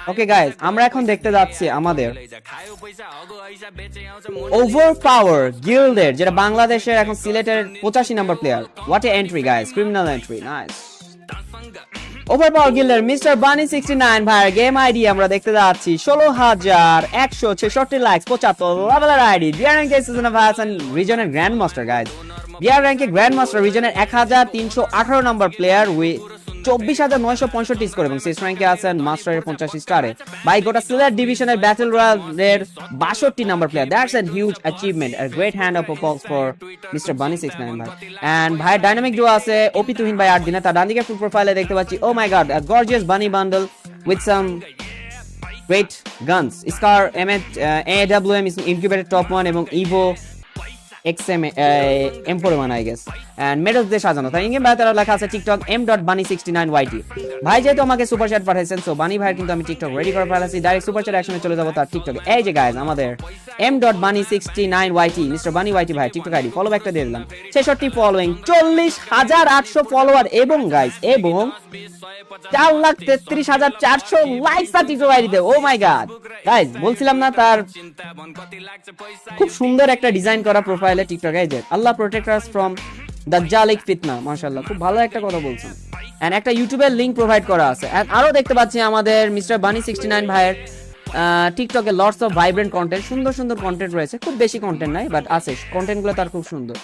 Okay guys, আমরা এখন দেখতে যাচ্ছি আমাদের ওভার পাওয়ার গিল্ডের, যেটা বাংলাদেশের এখন সিলেটের 85 নম্বর player. What a entry guys, criminal entry, nice. Over power গিল্ডের মিস্টার বানি 69 ভাইয়ের গেম আইডি আমরা দেখতে যাচ্ছি 16,166 লাইকস, 75 লেভেলের আইডি। বিআর র্যাঙ্কে সিজন অফ হাসান রিজনের গ্র্যান্ড মাস্টার গাইস। বিআর র্যাঙ্কে গ্র্যান্ড মাস্টার রিজনের 1318 নম্বর প্লেয়ার উইথ 24,965 স্কোর, এবং শেষ র্যাঙ্কে আছেন মাস্টারের 50 স্টারে। ভাই গোটা সিলেট ডিভিশনের ব্যাটল রয়্যালের 62 নম্বর player. That's an huge achievement, a great hand of applause for mister Bunny 69 ভাই। এন্ড ভাইয়ের ডাইনামিক ডুও আছে ওপি তুহিন ভাই 8 দিনে। তার ডান দিকে ফুল প্রোফাইলে দেখতে পাচ্ছি ও মাই গড, গর্জিয়াস বানি bundle with some great guns, scar AWM incubated top 1 এবং Ivo XM M41 I guess, and medals দিয়ে সাজানো। তাই ইনগেম ভাই তারা লেখা আছে টিকটক m.bunny69yt। ভাই যেহেতু আমাকে সুপার চ্যাট পাঠাইছেন, সো বানি ভাইয়ের কিন্তু আমি টিকটক রেডি করে ফেলেছি। ডাইরেক্ট সুপার চ্যাট অ্যাকশনে চলে যাব তার টিকটকে। এই যে গাইজ আমাদের m.bunny69yt মিস্টার বানি ওয়াইটি ভাই টিকটক আইডি, ফলো ব্যাকটা দিয়ে দিলাম। 66 ফলোইং, 40,800 ফলোয়ার, এবং গাইজ এবং 4,33,400 লাইকস আর টিকটক আইডিতে। ও মাই গড গাইজ, বলছিলাম না তার খুব সুন্দর একটা ডিজাইন করা প্রোফাইলে টিকটক। এই যে আল্লাহ প্রোটেক্ট আস ফ্রম দাজ্জালিক ফিতনা, মাশাআল্লাহ খুব ভালো একটা কথা বলছেন। এন্ড একটা ইউটিউবের লিংক প্রোভাইড করা আছে। এন্ড আরো দেখতে পাচ্ছি আমাদের মিস্টার বানি 69 ভাইয়ের টিকটকে লটস অফ ভাইব্রেন্ট কন্টেন্ট, সুন্দর সুন্দর কন্টেন্ট রয়েছে। খুব বেশি কন্টেন্ট নাই, বাট আছে কন্টেন্ট গুলো তার খুব সুন্দর।